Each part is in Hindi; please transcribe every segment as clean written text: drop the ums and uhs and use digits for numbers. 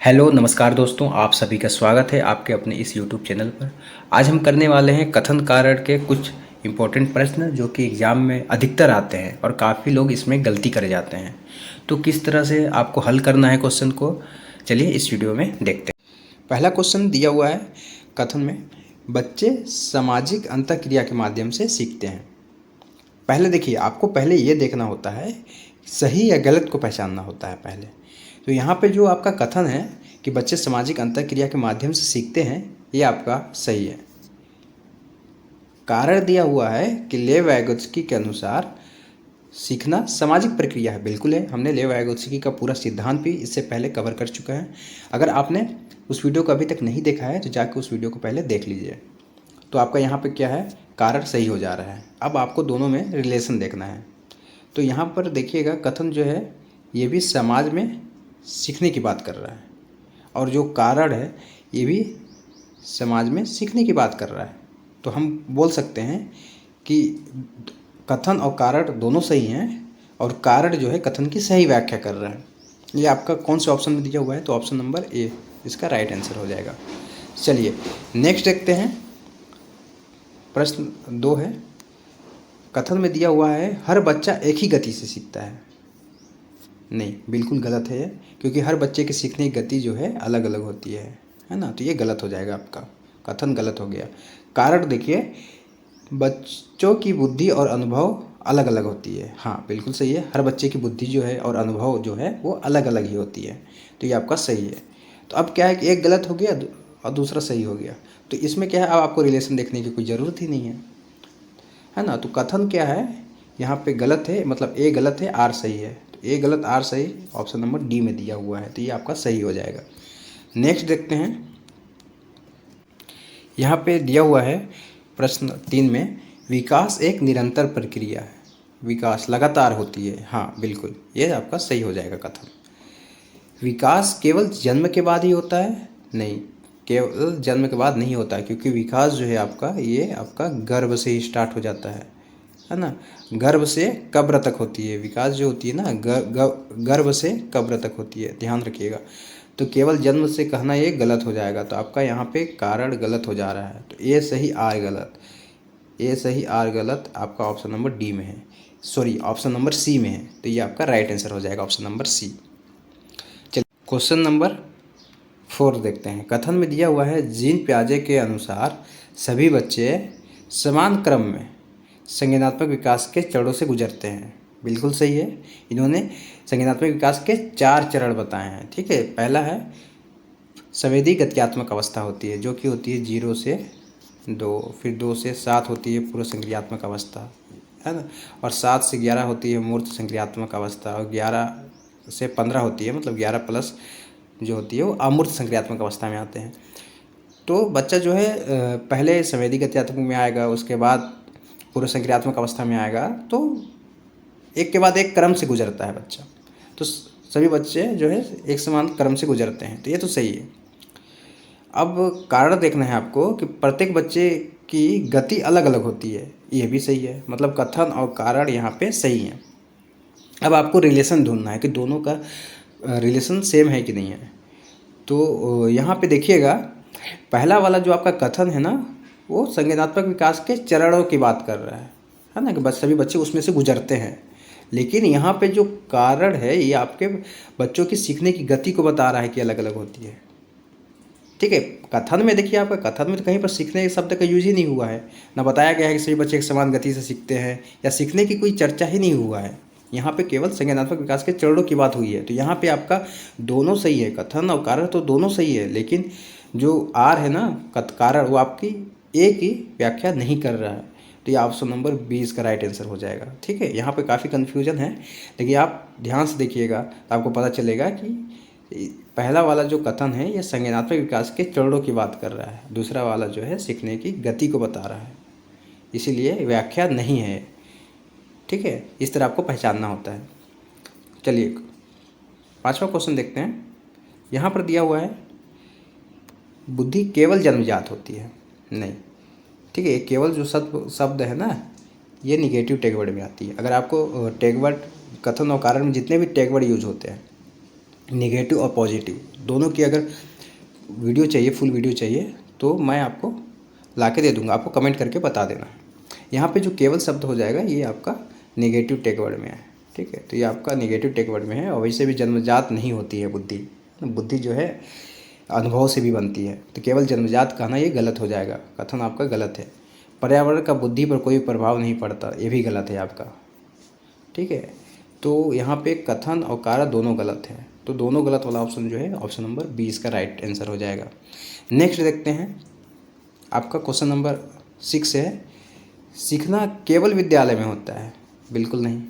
हेलो नमस्कार दोस्तों, आप सभी का स्वागत है आपके अपने इस यूट्यूब चैनल पर। आज हम करने वाले हैं कथन कारण के कुछ इम्पोर्टेंट प्रश्न जो कि एग्ज़ाम में अधिकतर आते हैं और काफ़ी लोग इसमें गलती कर जाते हैं। तो किस तरह से आपको हल करना है क्वेश्चन को, चलिए इस वीडियो में देखते हैं। पहला क्वेश्चन दिया हुआ है कथन में, बच्चे सामाजिक अंतःक्रिया के माध्यम से सीखते हैं। पहले देखिए, आपको पहले ये देखना होता है, सही या गलत को पहचानना होता है पहले। तो यहाँ पे जो आपका कथन है कि बच्चे सामाजिक अंतःक्रिया के माध्यम से सीखते हैं, ये आपका सही है। कारण दिया हुआ है कि लेव वाइगोत्स्की के अनुसार सीखना सामाजिक प्रक्रिया है। बिल्कुल है, हमने लेव वाइगोत्स्की का पूरा सिद्धांत भी इससे पहले कवर कर चुका है। अगर आपने उस वीडियो को अभी तक नहीं देखा है तो जाकर उस वीडियो को पहले देख लीजिए। तो आपका यहाँ पे क्या है, कारण सही हो जा रहा है। अब आपको दोनों में रिलेशन देखना है। तो यहाँ पर देखिएगा, कथन जो है ये भी समाज में सीखने की बात कर रहा है और जो कारण है ये भी समाज में सीखने की बात कर रहा है। तो हम बोल सकते हैं कि कथन और कारण दोनों सही हैं और कारण जो है कथन की सही व्याख्या कर रहा है। ये आपका कौन से ऑप्शन में दिया हुआ है, तो ऑप्शन नंबर ए इसका राइट आंसर हो जाएगा। चलिए नेक्स्ट देखते हैं। प्रश्न 2 है, कथन में दिया हुआ है हर बच्चा एक ही गति से सीखता है। नहीं, बिल्कुल गलत है ये, क्योंकि हर बच्चे की सीखने की गति जो है अलग अलग होती है ना। तो ये गलत हो जाएगा, आपका कथन गलत हो गया। कारण देखिए, बच्चों की बुद्धि और अनुभव अलग अलग होती है। हाँ बिल्कुल सही है, हर बच्चे की बुद्धि जो है और अनुभव जो है वो अलग अलग ही होती है। तो ये आपका सही है। तो अब क्या है कि एक गलत हो गया और दूसरा सही हो गया। तो इसमें क्या है, अब आपको रिलेशन देखने की कोई ज़रूरत ही नहीं है ना। तो कथन क्या है, यहाँ पे गलत है, मतलब ए गलत है, आर सही है। तो ए गलत आर सही, ऑप्शन नंबर डी में दिया हुआ है। तो ये आपका सही हो जाएगा। नेक्स्ट देखते हैं। यहाँ पे दिया हुआ है प्रश्न 3 में, विकास एक निरंतर प्रक्रिया है, विकास लगातार होती है। हाँ बिल्कुल, ये आपका सही हो जाएगा कथन। विकास केवल जन्म के बाद ही होता है? नहीं, केवल जन्म के बाद नहीं होता है, क्योंकि विकास जो है आपका, ये आपका गर्भ से ही स्टार्ट हो जाता है ना। गर्भ से कब्र तक होती है विकास जो होती है ना, गर्भ से कब्र तक होती है, ध्यान रखिएगा। तो केवल जन्म से कहना ये गलत हो जाएगा। तो आपका यहाँ पे कारण गलत हो जा रहा है। तो ए सही आर गलत, ए सही आर गलत आपका ऑप्शन नंबर डी में है, सॉरी ऑप्शन नंबर सी में है। तो ये आपका राइट आंसर हो जाएगा, ऑप्शन नंबर सी। चलिए क्वेश्चन नंबर 4 देखते हैं। कथन में दिया हुआ है, जीन प्याजे के अनुसार सभी बच्चे समान क्रम में संज्ञानात्मक विकास के चरणों से गुजरते हैं। बिल्कुल सही है, इन्होंने संज्ञानात्मक विकास के 4 चरण बताए हैं। ठीक है, पहला है संवेदी गत्यात्मक अवस्था होती है, जो कि होती है 0 से 2, फिर 2 से 7 होती है पूर्व संक्रियात्मक अवस्था, है ना। और 7 से 11 होती है मूर्त संक्रियात्मक अवस्था, और 11 से 15 होती है, मतलब 11 प्लस जो होती है वो अमूर्त संक्रियात्मक अवस्था में आते हैं। तो बच्चा जो है पहले संवेदी गत्यात्मक में आएगा, उसके बाद पूर्व संक्रियात्मक अवस्था में आएगा। तो एक के बाद एक क्रम से गुजरता है बच्चा। तो सभी बच्चे जो है एक समान क्रम से गुजरते हैं। तो ये तो सही है। अब कारण देखना है आपको कि प्रत्येक बच्चे की गति अलग अलग होती है, ये भी सही है। मतलब कथन और कारण यहाँ पे सही है। अब आपको रिलेशन ढूंढना है कि दोनों का रिलेशन सेम है कि नहीं है। तो यहाँ पे देखिएगा, पहला वाला जो आपका कथन है ना, वो संज्ञानात्मक विकास के चरणों की बात कर रहा है ना, कि बस सभी बच्चे उसमें से गुजरते हैं। लेकिन यहाँ पे जो कारण है ये आपके बच्चों की सीखने की गति को बता रहा है कि अलग अलग होती है। ठीक है, कथन में देखिए, आपका कथन में तो कहीं पर सीखने के शब्द का यूज ही नहीं हुआ है, ना बताया गया है कि सभी बच्चे एक समान गति से सीखते हैं, या सीखने की कोई चर्चा ही नहीं हुआ है। यहाँ पे केवल संज्ञानात्मक विकास के चरणों की बात हुई है। तो यहाँ पे आपका दोनों सही है, कथन और कारण तो दोनों सही है। लेकिन जो आर है ना, कारण, वो आपकी ए की व्याख्या नहीं कर रहा है। तो ये ऑप्शन नंबर 20 का राइट आंसर हो जाएगा। ठीक है, यहाँ पे काफ़ी कन्फ्यूजन है, लेकिन आप ध्यान से देखिएगा तो आपको पता चलेगा कि पहला वाला जो कथन है ये संज्ञानात्मक विकास के चरणों की बात कर रहा है, दूसरा वाला जो है सीखने की गति को बता रहा है, इसीलिए व्याख्या नहीं है। ठीक है, इस तरह आपको पहचानना होता है। चलिए 5वां क्वेश्चन देखते हैं। यहाँ पर दिया हुआ है, बुद्धि केवल जन्मजात होती है। नहीं, ठीक है, केवल जो शब्द है ना, ये निगेटिव टैगवर्ड में आती है। अगर आपको टैगवर्ड, कथन और कारण में जितने भी टैगवर्ड यूज होते हैं, नेगेटिव और पॉजिटिव दोनों की अगर वीडियो चाहिए, फुल वीडियो चाहिए, तो मैं आपको ला के दे दूँगा, आपको कमेंट करके बता देना। यहाँ पे जो केवल शब्द हो जाएगा ये आपका नेगेटिव टेक वर्ड में है, ठीक है। तो ये आपका नेगेटिव टेक वर्ड में है, और वैसे भी जन्मजात नहीं होती है बुद्धि। बुद्धि जो है अनुभव से भी बनती है, तो केवल जन्मजात कहना ये गलत हो जाएगा, कथन आपका गलत है। पर्यावरण का बुद्धि पर कोई प्रभाव नहीं पड़ता, ये भी गलत है आपका, ठीक है। तो यहाँ पे कथन और कारक दोनों गलत है, तो दोनों गलत वाला ऑप्शन जो है ऑप्शन नंबर 20 का राइट आंसर हो जाएगा। नेक्स्ट देखते हैं, आपका क्वेश्चन नंबर 6 है, सीखना केवल विद्यालय में होता है? बिल्कुल नहीं,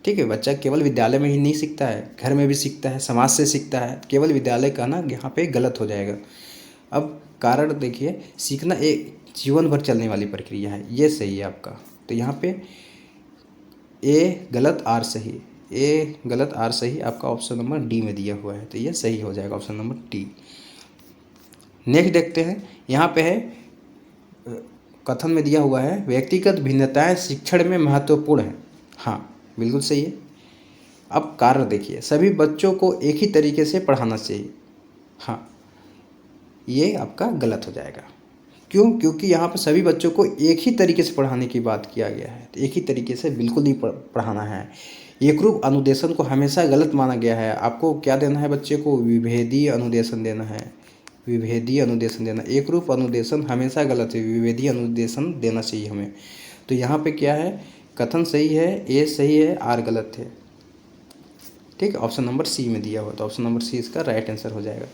ठीक है। बच्चा केवल विद्यालय में ही नहीं सीखता है, घर में भी सीखता है, समाज से सीखता है। केवल विद्यालय कहना यहाँ पे गलत हो जाएगा। अब कारण देखिए, सीखना एक जीवन भर चलने वाली प्रक्रिया है, ये सही है आपका। तो यहाँ पे ए गलत आर सही, ए गलत आर सही आपका ऑप्शन नंबर डी में दिया हुआ है, तो ये सही हो जाएगा ऑप्शन नंबर डी। नेक्स्ट देखते हैं, यहाँ पे है कथन में दिया हुआ है, व्यक्तिगत भिन्नताएं शिक्षण में महत्वपूर्ण है। हाँ बिल्कुल सही है। अब कारण देखिए, सभी बच्चों को एक ही तरीके से पढ़ाना चाहिए। हाँ, ये आपका गलत हो जाएगा। क्यों? क्योंकि यहाँ पर सभी बच्चों को एक ही तरीके से पढ़ाने की बात किया गया है, तो एक ही तरीके से बिल्कुल नहीं पढ़ाना है। एकरूप अनुदेशन को हमेशा गलत माना गया है। आपको क्या देना है बच्चे को? विभेदीय अनुदेशन देना है, विभेदीय अनुदेशन देना। एकरूप अनुदेशन हमेशा गलत है, विभेदीय अनुदेशन देना चाहिए हमें। तो यहाँ पे क्या है, कथन सही है, ए सही है, आर गलत है, ठीक है। ऑप्शन नंबर सी में दिया हुआ, तो ऑप्शन नंबर सी इसका राइट आंसर हो जाएगा।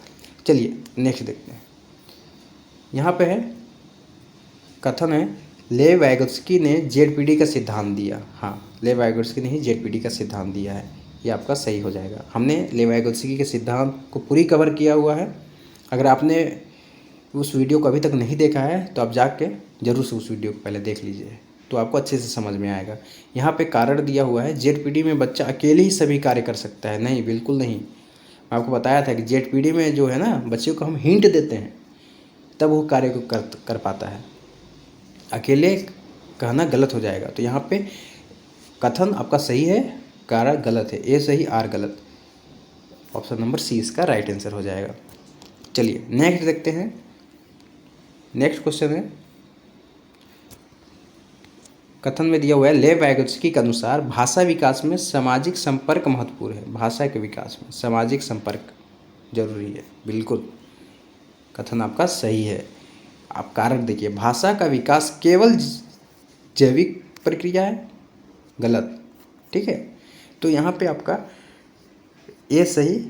चलिए नेक्स्ट देखते हैं, यहाँ पे है कथन है, ले वैगोत्स्की ने जेडपीडी का सिद्धांत दिया। हाँ, ले वैगोत्स्की ने ही जेडपीडी का सिद्धांत दिया है, ये आपका सही हो जाएगा। हमने ले वैगोत्स्की के सिद्धांत को पूरी कवर किया हुआ है। अगर आपने उस वीडियो को अभी तक नहीं देखा है तो आप जाके जरूर से उस वीडियो को पहले देख लीजिए, तो आपको अच्छे से समझ में आएगा। यहाँ पे कारण दिया हुआ है, जेडपीडी में बच्चा अकेले ही सभी कार्य कर सकता है। नहीं, बिल्कुल नहीं। मैं आपको बताया था कि जेडपीडी में जो है ना, बच्चे को हम हिंट देते हैं तब वो कार्य को कर पाता है, अकेले कहना गलत हो जाएगा। तो यहाँ पे कथन आपका सही है, कारक गलत है, ए सही, आर गलत। ऑप्शन नंबर सी इसका राइट आंसर हो जाएगा। चलिए नेक्स्ट देखते हैं। नेक्स्ट क्वेश्चन है, कथन में दिया हुआ है, ले वैगोत्स्की के अनुसार भाषा विकास में सामाजिक संपर्क महत्वपूर्ण है। भाषा के विकास में सामाजिक संपर्क जरूरी है, बिल्कुल कथन आपका सही है। आप कारण देखिए, भाषा का विकास केवल जैविक प्रक्रिया है, गलत, ठीक है। तो यहाँ पे आपका ए सही,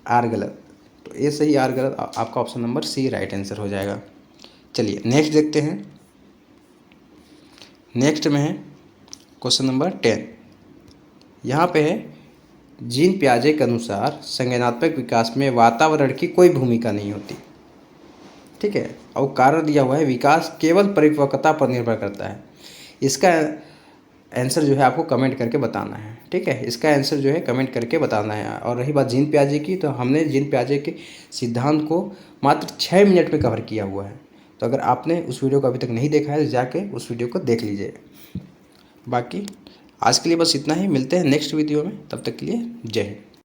आर गलत, तो ए सही, आर गलत, आपका option number C right answer हो जाएगा। चलिए नेक्स्ट देखते हैं। नेक्स्ट में है क्वेश्चन नंबर 10। यहाँ पे है, जीन पियाजे के अनुसार संज्ञानात्मक विकास में वातावरण की कोई भूमिका नहीं होती, ठीक है। और कारण दिया हुआ है, विकास केवल परिपक्वता पर निर्भर करता है। इसका आंसर जो है आपको कमेंट करके बताना है, ठीक है। इसका आंसर जो है कमेंट करके बताना है। और रही बात जीन पियाजे की, तो हमने जीन पियाजे के सिद्धांत को मात्र 6 मिनट में कवर किया हुआ है। तो अगर आपने उस वीडियो को अभी तक नहीं देखा है तो जाके उस वीडियो को देख लीजिए। बाकी आज के लिए बस इतना ही, मिलते हैं नेक्स्ट वीडियो में, तब तक के लिए जय हिंद।